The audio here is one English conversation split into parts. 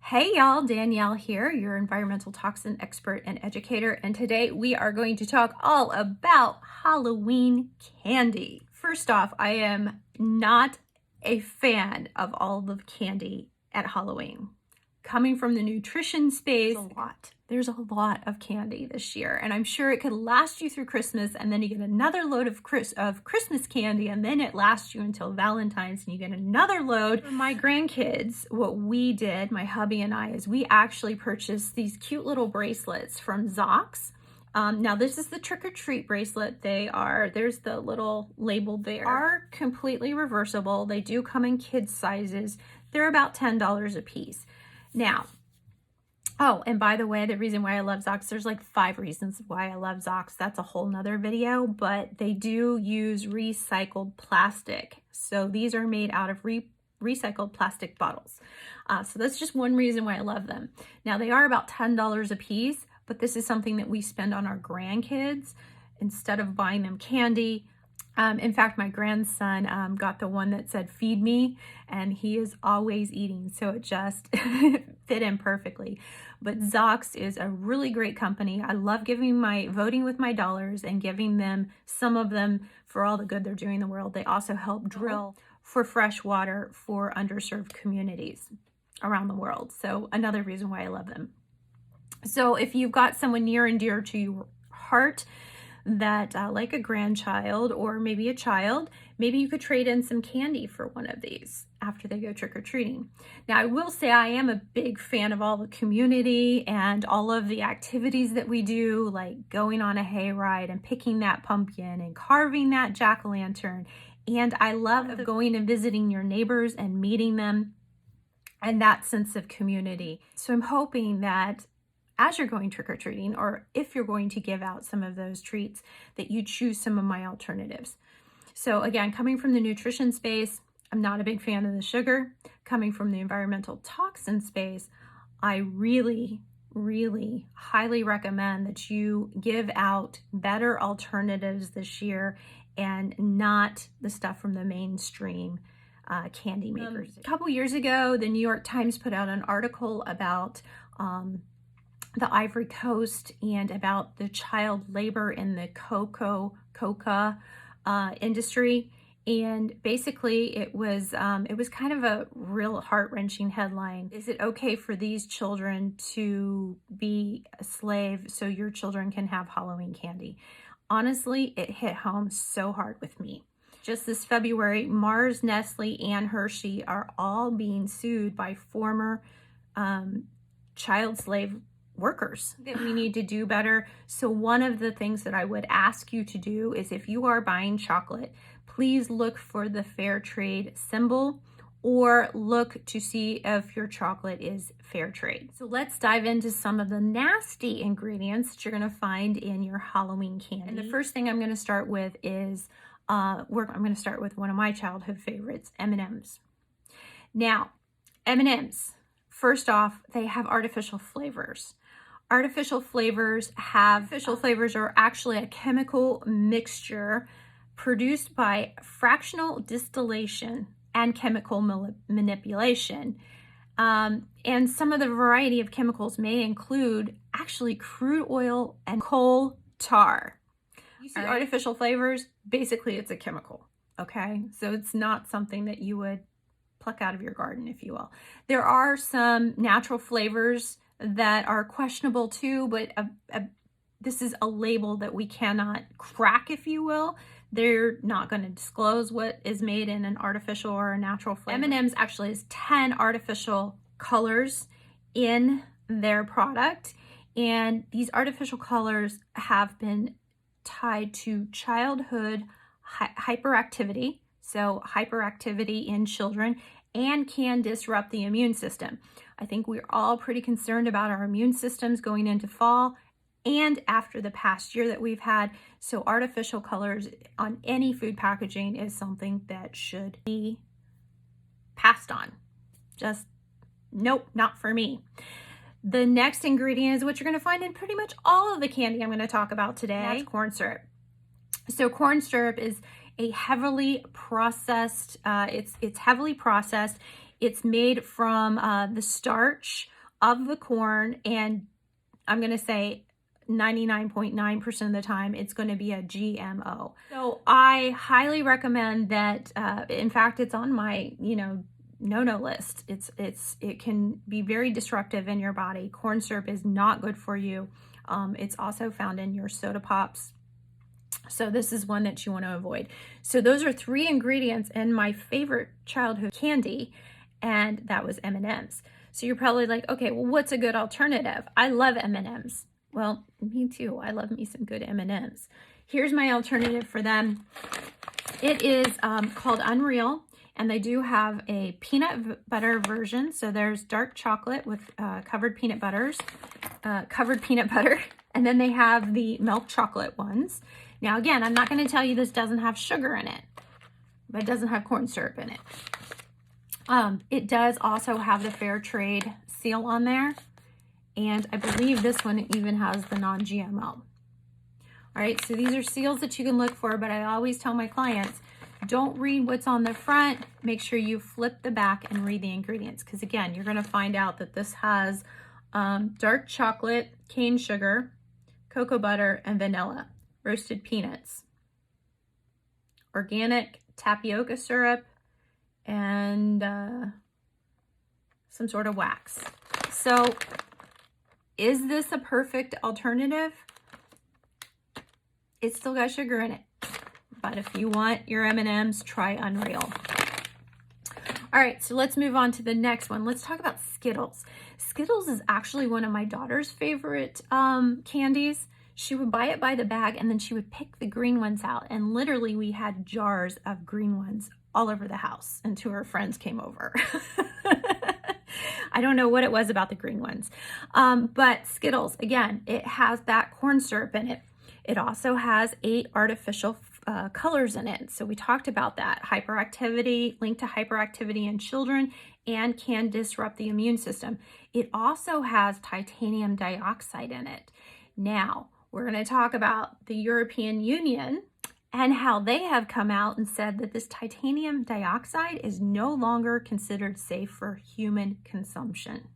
Hey y'all, Danielle here, your environmental toxin expert and educator, and today we are going to talk all about Halloween candy. First off, I am not a fan of all the candy at Halloween. Coming from the nutrition space, there's a lot of candy this year, and I'm sure it could last you through Christmas, and then you get another load of Christmas candy, and then it lasts you until Valentine's, and you get another load. For my grandkids, what we did, my hubby and I, is we actually purchased these cute little bracelets from Zox. Now this is the trick-or-treat bracelet. There's the little label there. They are completely reversible. They do come in kids sizes. They're about $10 a piece. Now, oh, and by the way, the reason why I love Zox, there's like 5 reasons why I love Zox. That's a whole nother video, but they do use recycled plastic. So these are made out of recycled plastic bottles. So that's just one reason why I love them. Now they are about $10 a piece, but this is something that we spend on our grandkids instead of buying them candy. In fact, my grandson got the one that said feed me, and he is always eating, so it just fit in perfectly. But Zox is a really great company. I love voting with my dollars and giving them some of them for all the good they're doing in the world. They also help drill for fresh water for underserved communities around the world. So another reason why I love them. So if you've got someone near and dear to your heart that like a grandchild or maybe a child, maybe you could trade in some candy for one of these after they go trick-or-treating. Now, I will say I am a big fan of all the community and all of the activities that we do, like going on a hayride and picking that pumpkin and carving that jack-o'-lantern. And I love going and visiting your neighbors and meeting them and that sense of community. So I'm hoping that as you're going trick-or-treating, or if you're going to give out some of those treats, that you choose some of my alternatives. So again, coming from the nutrition space, I'm not a big fan of the sugar. Coming from the environmental toxin space, I really, really highly recommend that you give out better alternatives this year and not the stuff from the mainstream candy makers. A couple years ago, the New York Times put out an article about the Ivory Coast and about the child labor in the coca industry. And basically it was kind of a real heart-wrenching headline. Is it okay for these children to be a slave so your children can have Halloween candy? Honestly, it hit home so hard with me. Just this February, Mars, Nestle, and Hershey are all being sued by former child slave workers. That we need to do better. So one of the things that I would ask you to do is, if you are buying chocolate, please look for the fair trade symbol or look to see if your chocolate is fair trade. So let's dive into some of the nasty ingredients that you're going to find in your Halloween candy. And the first thing I'm going to start with is I'm going to start with one of my childhood favorites, M&Ms. Now, M&Ms, first off, they have artificial flavors. Artificial flavors are actually a chemical mixture produced by fractional distillation and chemical manipulation. And some of the variety of chemicals may include actually crude oil and coal tar. You see artificial flavors, basically it's a chemical, okay? So it's not something that you would pluck out of your garden, if you will. There are some natural flavors that are questionable too, but this is a label that we cannot crack, if you will. They're not going to disclose what is made in an artificial or a natural flavor. M&M's actually has 10 artificial colors in their product, and these artificial colors have been tied to childhood hyperactivity, so hyperactivity in children, and can disrupt the immune system. I think we're all pretty concerned about our immune systems going into fall and after the past year that we've had. So artificial colors on any food packaging is something that should be passed on. Just nope, not for me. The next ingredient is what you're going to find in pretty much all of the candy I'm going to talk about today. That's corn syrup. So corn syrup is a heavily processed, it's heavily processed, It's made from the starch of the corn, and I'm going to say 99.9% of the time it's going to be a GMO. So I highly recommend that. In fact, it's on my, no list. It can be very disruptive in your body. Corn syrup is not good for you. It's also found in your soda pops. So this is one that you want to avoid. So those are 3 ingredients in my favorite childhood candy, and that was M&Ms. So you're probably like, okay, well, what's a good alternative? I love M&Ms. Well, me too. I love me some good M&Ms. Here's my alternative for them. It is called Unreal, and they do have a peanut butter version. So there's dark chocolate with covered peanut butter, and then they have the milk chocolate ones. Now, again, I'm not going to tell you this doesn't have sugar in it, but it doesn't have corn syrup in it. It does also have the fair trade seal on there. And I believe this one even has the non-GMO. All right, so these are seals that you can look for, but I always tell my clients, don't read what's on the front. Make sure you flip the back and read the ingredients. Because again, you're going to find out that this has dark chocolate, cane sugar, cocoa butter, and vanilla, roasted peanuts, organic tapioca syrup, and some sort of wax. So is this a perfect alternative? It's still got sugar in it. But if you want your M&Ms, try Unreal. All right, so let's move on to the next one. Let's talk about Skittles. Skittles is actually one of my daughter's favorite candies. She would buy it by the bag, and then she would pick the green ones out. And literally, we had jars of green ones all over the house until her friends came over. I don't know what it was about the green ones. But Skittles, again, it has that corn syrup in it. It also has 8 artificial colors in it. So we talked about that. Hyperactivity, linked to hyperactivity in children, and can disrupt the immune system. It also has titanium dioxide in it. Now, we're going to talk about the European Union and how they have come out and said that this titanium dioxide is no longer considered safe for human consumption.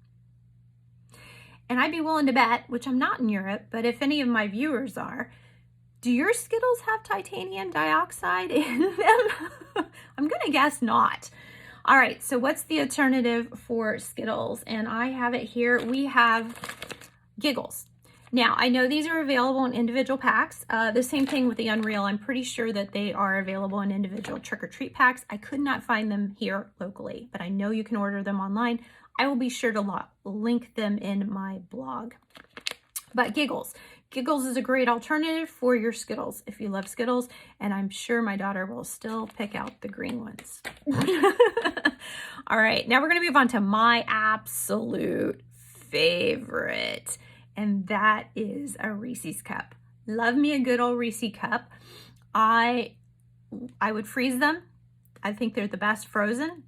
And I'd be willing to bet, which I'm not in Europe, but if any of my viewers are, do your Skittles have titanium dioxide in them? I'm going to guess not. All right, so what's the alternative for Skittles? And I have it here. We have Giggles. Now, I know these are available in individual packs. The same thing with the Unreal. I'm pretty sure that they are available in individual trick-or-treat packs. I could not find them here locally, but I know you can order them online. I will be sure to link them in my blog. But Giggles. Giggles is a great alternative for your Skittles if you love Skittles, and I'm sure my daughter will still pick out the green ones. All right, now we're going to move on to my absolute favorite, and that is a Reese's Cup. Love me a good old Reese's Cup. I would freeze them. I think they're the best frozen.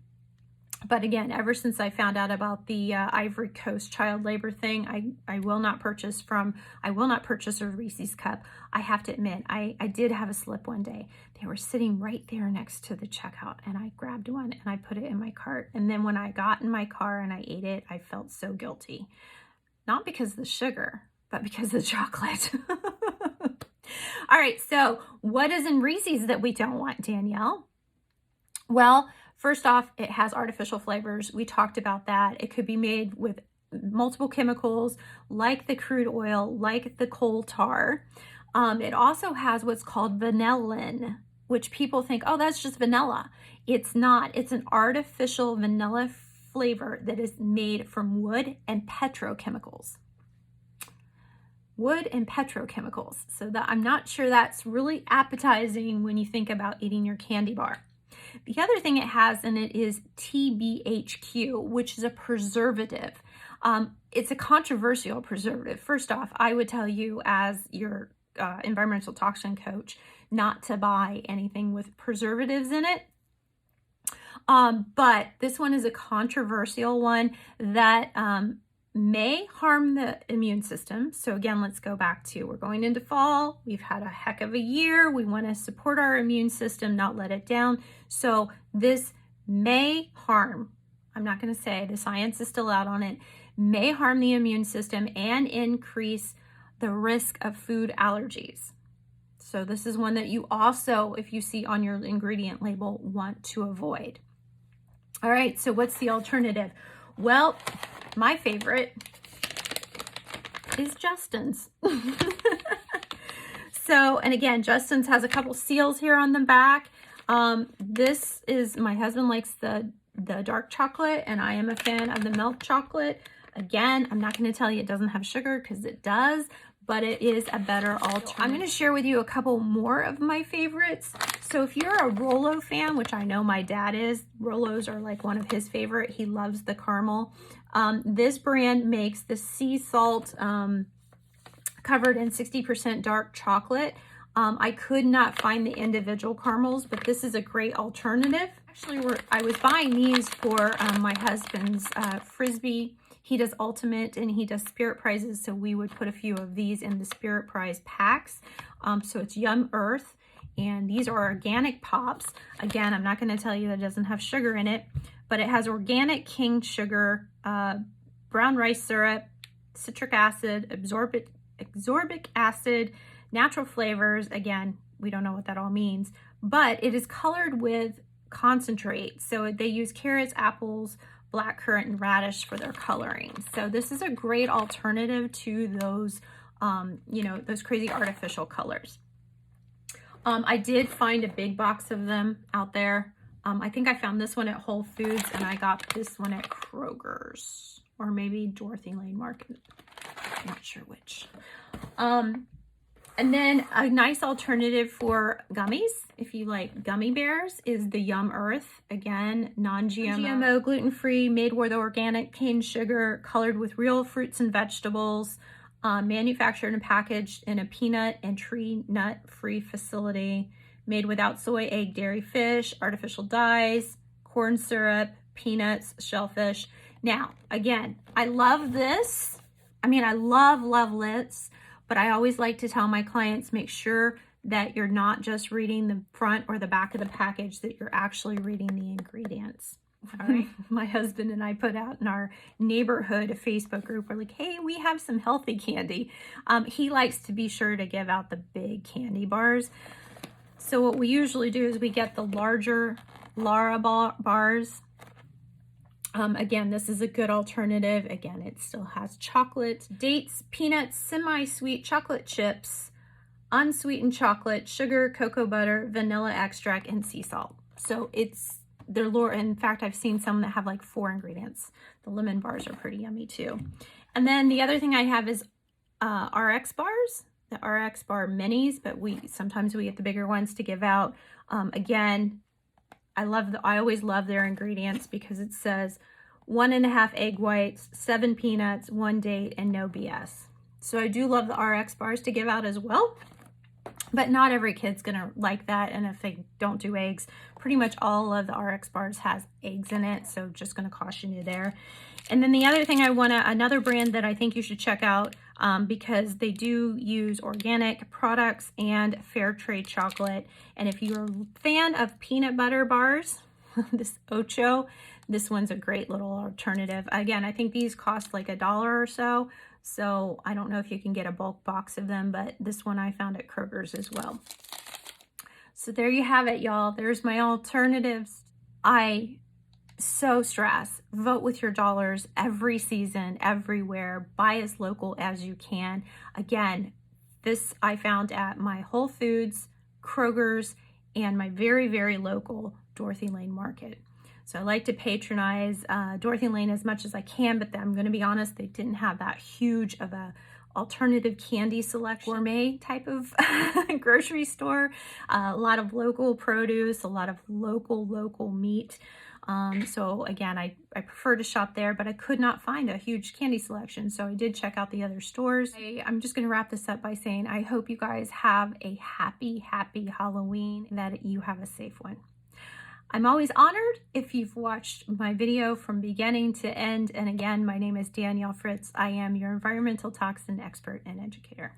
But again, ever since I found out about the Ivory Coast child labor thing, I will not purchase a Reese's Cup. I have to admit, I did have a slip one day. They were sitting right there next to the checkout, and I grabbed one and I put it in my cart. And then when I got in my car and I ate it, I felt so guilty. Not because of the sugar, but because of the chocolate. All right, so what is in Reese's that we don't want, Danielle? Well, first off, it has artificial flavors. We talked about that. It could be made with multiple chemicals, like the crude oil, like the coal tar. It also has what's called vanillin, which people think, oh, that's just vanilla. It's not. It's an artificial vanilla flavor that is made from wood and petrochemicals. Wood and petrochemicals. So that I'm not sure that's really appetizing when you think about eating your candy bar. The other thing it has in it is TBHQ, which is a preservative. It's a controversial preservative. First off, I would tell you as your environmental toxin coach not to buy anything with preservatives in it. But this one is a controversial one that may harm the immune system. So again, let's go back to, we're going into fall. We've had a heck of a year. We want to support our immune system, not let it down. So this may harm I'm not going to say, the science is still out on it, may harm the immune system and increase the risk of food allergies. So this is one that you also, if you see on your ingredient label, want to avoid. All right, so what's the alternative? Well, my favorite is Justin's. So, and again, Justin's has a couple seals here on the back. This is, my husband likes the dark chocolate, and I am a fan of the milk chocolate. Again, I'm not going to tell you it doesn't have sugar, because it does, but it is a better alternative. I'm going to share with you a couple more of my favorites. So if you're a Rolo fan, which I know my dad is, Rolos are like one of his favorite. He loves the caramel. This brand makes the sea salt covered in 60% dark chocolate. I could not find the individual caramels, but this is a great alternative. Actually, I was buying these for my husband's Frisbee. He does Ultimate and he does Spirit Prizes, so we would put a few of these in the Spirit Prize packs. So it's Yum Earth, and these are organic pops. Again, I'm not going to tell you that it doesn't have sugar in it, but it has organic cane sugar, brown rice syrup, citric acid, ascorbic acid, natural flavors. Again, we don't know what that all means, but it is colored with concentrate. So they use carrots, apples, blackcurrant, and radish for their coloring. So this is a great alternative to those, you know, those crazy artificial colors. I did find a big box of them out there. I think I found this one at Whole Foods, and I got this one at Kroger's, or maybe Dorothy Lane Market. I'm not sure which. And then a nice alternative for gummies, if you like gummy bears, is the Yum Earth. Again, non-GMO, gluten-free, made with organic cane sugar, colored with real fruits and vegetables, manufactured and packaged in a peanut and tree nut-free facility, made without soy, egg, dairy, fish, artificial dyes, corn syrup, peanuts, shellfish. Now, again, I love this. I mean, I love this, but I always like to tell my clients, make sure that you're not just reading the front or the back of the package, that you're actually reading the ingredients. All right. My husband and I put out in our neighborhood a Facebook group. We're like, hey, we have some healthy candy. He likes to be sure to give out the big candy bars. So what we usually do is we get the larger Lara bars. Again, this is a good alternative. Again, it still has chocolate, dates, peanuts, semi-sweet chocolate chips, unsweetened chocolate, sugar, cocoa butter, vanilla extract, and sea salt. So they're lower. In fact, I've seen some that have like 4 ingredients. The lemon bars are pretty yummy too. And then the other thing I have is RX bars, the RX bar minis, but sometimes we get the bigger ones to give out. Again, I always love their ingredients because it says 1.5 egg whites, 7 peanuts, 1 date, and no BS. So I do love the RX bars to give out as well, but not every kid's gonna like that. And if they don't do eggs, pretty much all of the RX bars has eggs in it. So just gonna caution you there. And then the other thing another brand that I think you should check out, because they do use organic products and fair trade chocolate. And if you're a fan of peanut butter bars, this Ocho, this one's a great little alternative. Again, I think these cost like $1 or so. So I don't know if you can get a bulk box of them, but this one I found at Kroger's as well. So there you have it, y'all. There's my alternatives. I so stress, vote with your dollars every season, everywhere. Buy as local as you can. Again, this I found at my Whole Foods, Kroger's, and my very, very local Dorothy Lane Market. So I like to patronize Dorothy Lane as much as I can, but I'm going to be honest, they didn't have that huge of a alternative candy selection, gourmet type of grocery store. A lot of local produce, a lot of local meat. So again, I prefer to shop there, but I could not find a huge candy selection. So I did check out the other stores. I'm just going to wrap this up by saying, I hope you guys have a happy Halloween, and that you have a safe one. I'm always honored if you've watched my video from beginning to end. And again, my name is Danielle Fritz. I am your environmental toxin expert and educator.